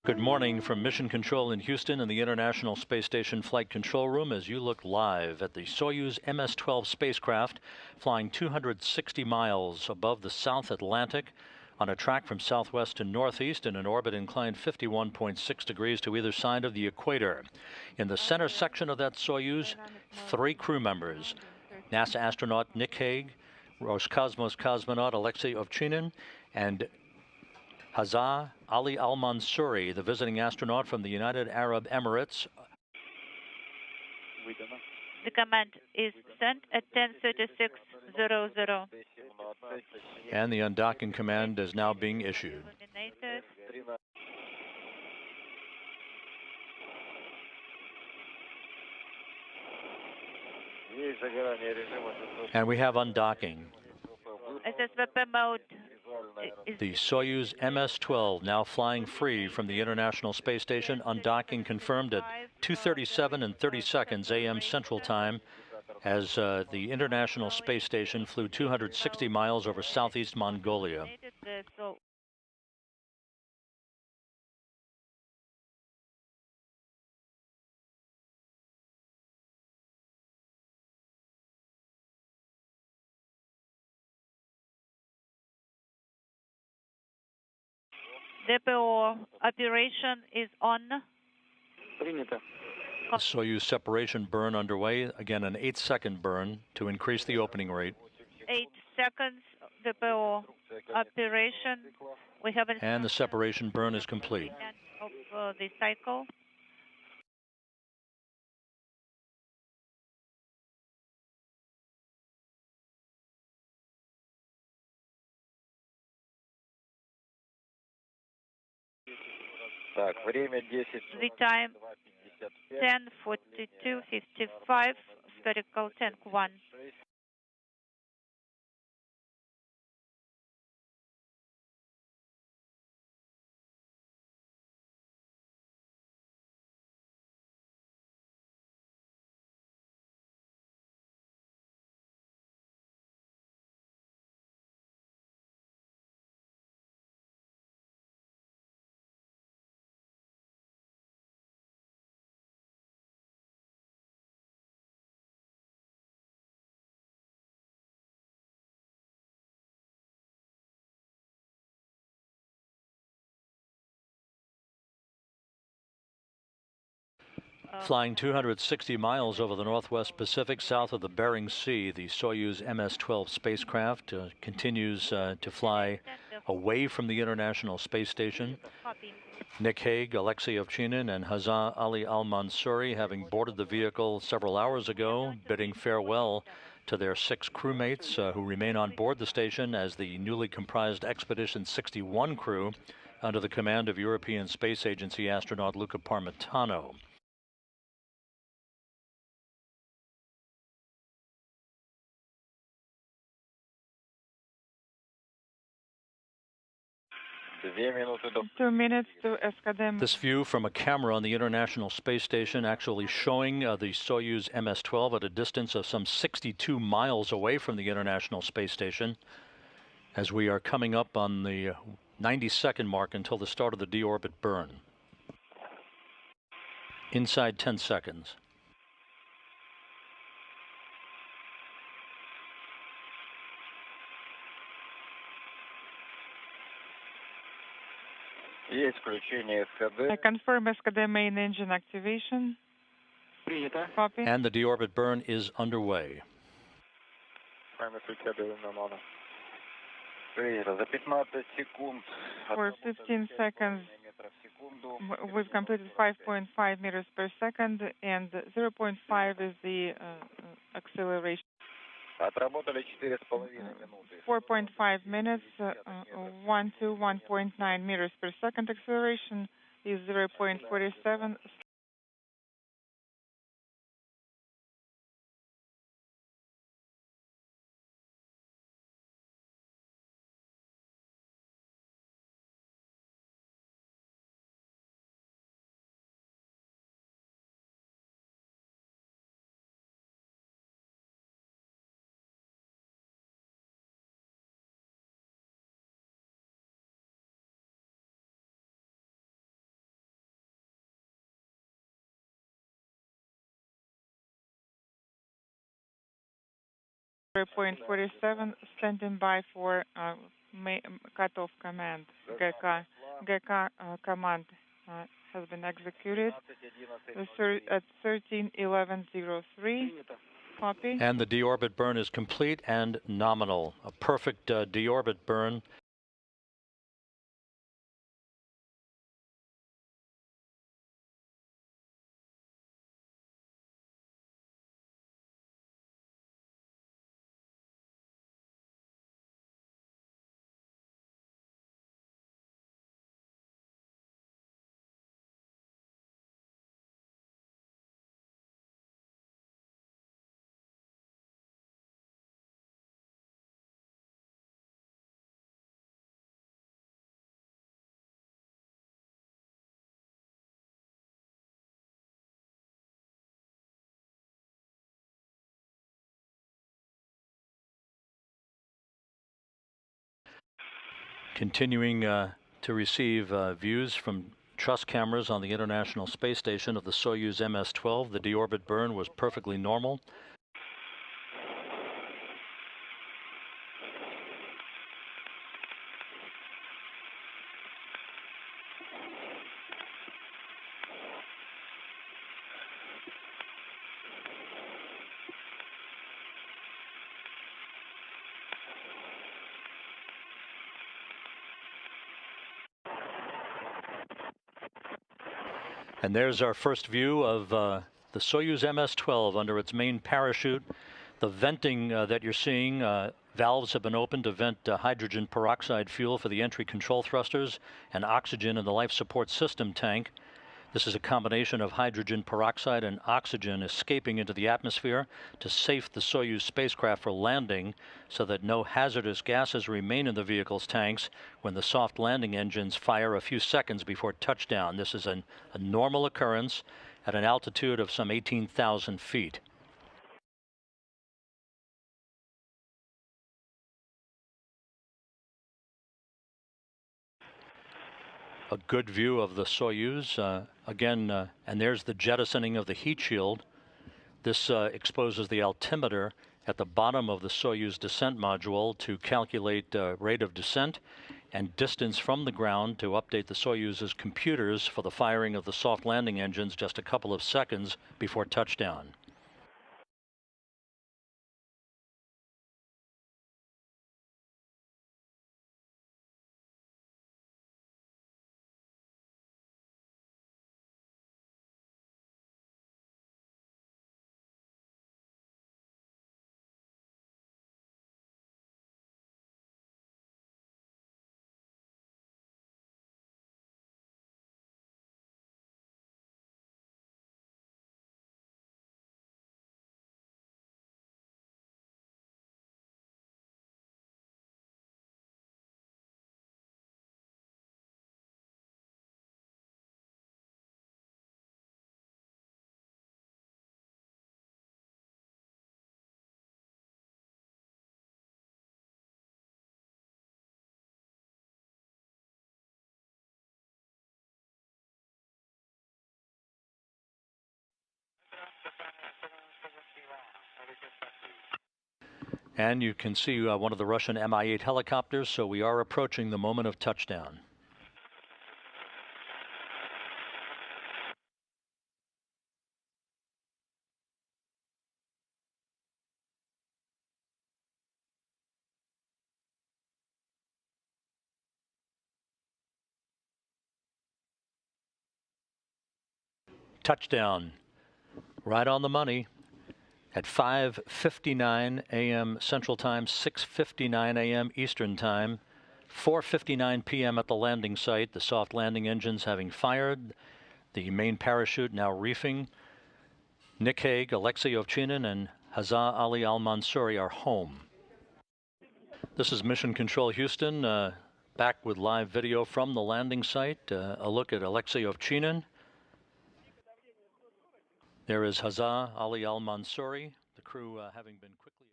Good morning from Mission Control in Houston and the International Space Station Flight Control Room as you look live at the Soyuz MS-12 spacecraft flying 260 miles above the South Atlantic on a track from southwest to northeast in an orbit inclined 51.6 degrees to either side of the equator. In the center section of that Soyuz, 3 crew members: NASA astronaut Hague, Roscosmos cosmonaut Ovchinin, and Hazza Ali Almansoori, the visiting astronaut from the United Arab Emirates. The command is sent at 10:36:00. And the undocking command is now being issued. And we have undocking. SFS mode. The Soyuz MS-12 now flying free from the International Space Station. Undocking confirmed at 2:37 and 30 seconds a.m. Central Time as the International Space Station flew 260 miles over southeast Mongolia. DPO operation is on. Soyuz separation burn underway. Again, an 8-second burn to increase the opening rate. 8 seconds DPO operation. We have and the separation burn is complete. Of the cycle. The time 10:42:55. Spherical tank 1. Flying 260 miles over the Northwest Pacific south of the Bering Sea, the Soyuz MS-12 spacecraft continues to fly away from the International Space Station. Hague, Alexei Ovchinin, and Hazza Ali Almansoori having boarded the vehicle several hours ago, bidding farewell to their 6 crewmates who remain on board the station as the newly comprised Expedition 61 crew under the command of European Space Agency astronaut Luca Parmitano. Two minutes to Escadem. This view from a camera on the International Space Station actually showing the Soyuz MS-12 at a distance of some 62 miles away from the International Space Station as we are coming up on the 90-second mark until the start of the deorbit burn. Inside 10 seconds. I confirm Escadem main engine activation. Copy. And the deorbit burn is underway. For 15 seconds, we've completed 5.5 meters per second, and 0.5 is the acceleration. 4.5 minutes, 1 to 1.9 meters per second acceleration is 0.47. 0.47, standing by for cutoff command. GK command has been executed at 13:11:03. Copy. And the deorbit burn is complete and nominal. A perfect deorbit burn. Continuing to receive views from truss cameras on the International Space Station of the Soyuz MS-12. The deorbit burn was perfectly normal. And there's our first view of the Soyuz MS-12 under its main parachute. The venting that you're seeing, valves have been opened to vent hydrogen peroxide fuel for the entry control thrusters and oxygen in the life support system tank. This is a combination of hydrogen peroxide and oxygen escaping into the atmosphere to safe the Soyuz spacecraft for landing so that no hazardous gases remain in the vehicle's tanks when the soft landing engines fire a few seconds before touchdown. This is a normal occurrence at an altitude of some 18,000 feet. A good view of the Soyuz again, and there's the jettisoning of the heat shield. This exposes the altimeter at the bottom of the Soyuz descent module to calculate rate of descent and distance from the ground to update the Soyuz's computers for the firing of the soft landing engines just a couple of seconds before touchdown. And you can see one of the Russian Mi-8 helicopters, so we are approaching the moment of touchdown. Touchdown, right on the money. At 5:59 a.m. Central Time, 6:59 a.m. Eastern Time, 4:59 p.m. at the landing site. The soft landing engines having fired, the main parachute now reefing. Nick Hague, Alexei Ovchinin, and Hazza Ali Almansoori are home. This is Mission Control Houston, back with live video from the landing site. A look at Alexei Ovchinin. There is Hazza Ali Almansoori, the crew having been quickly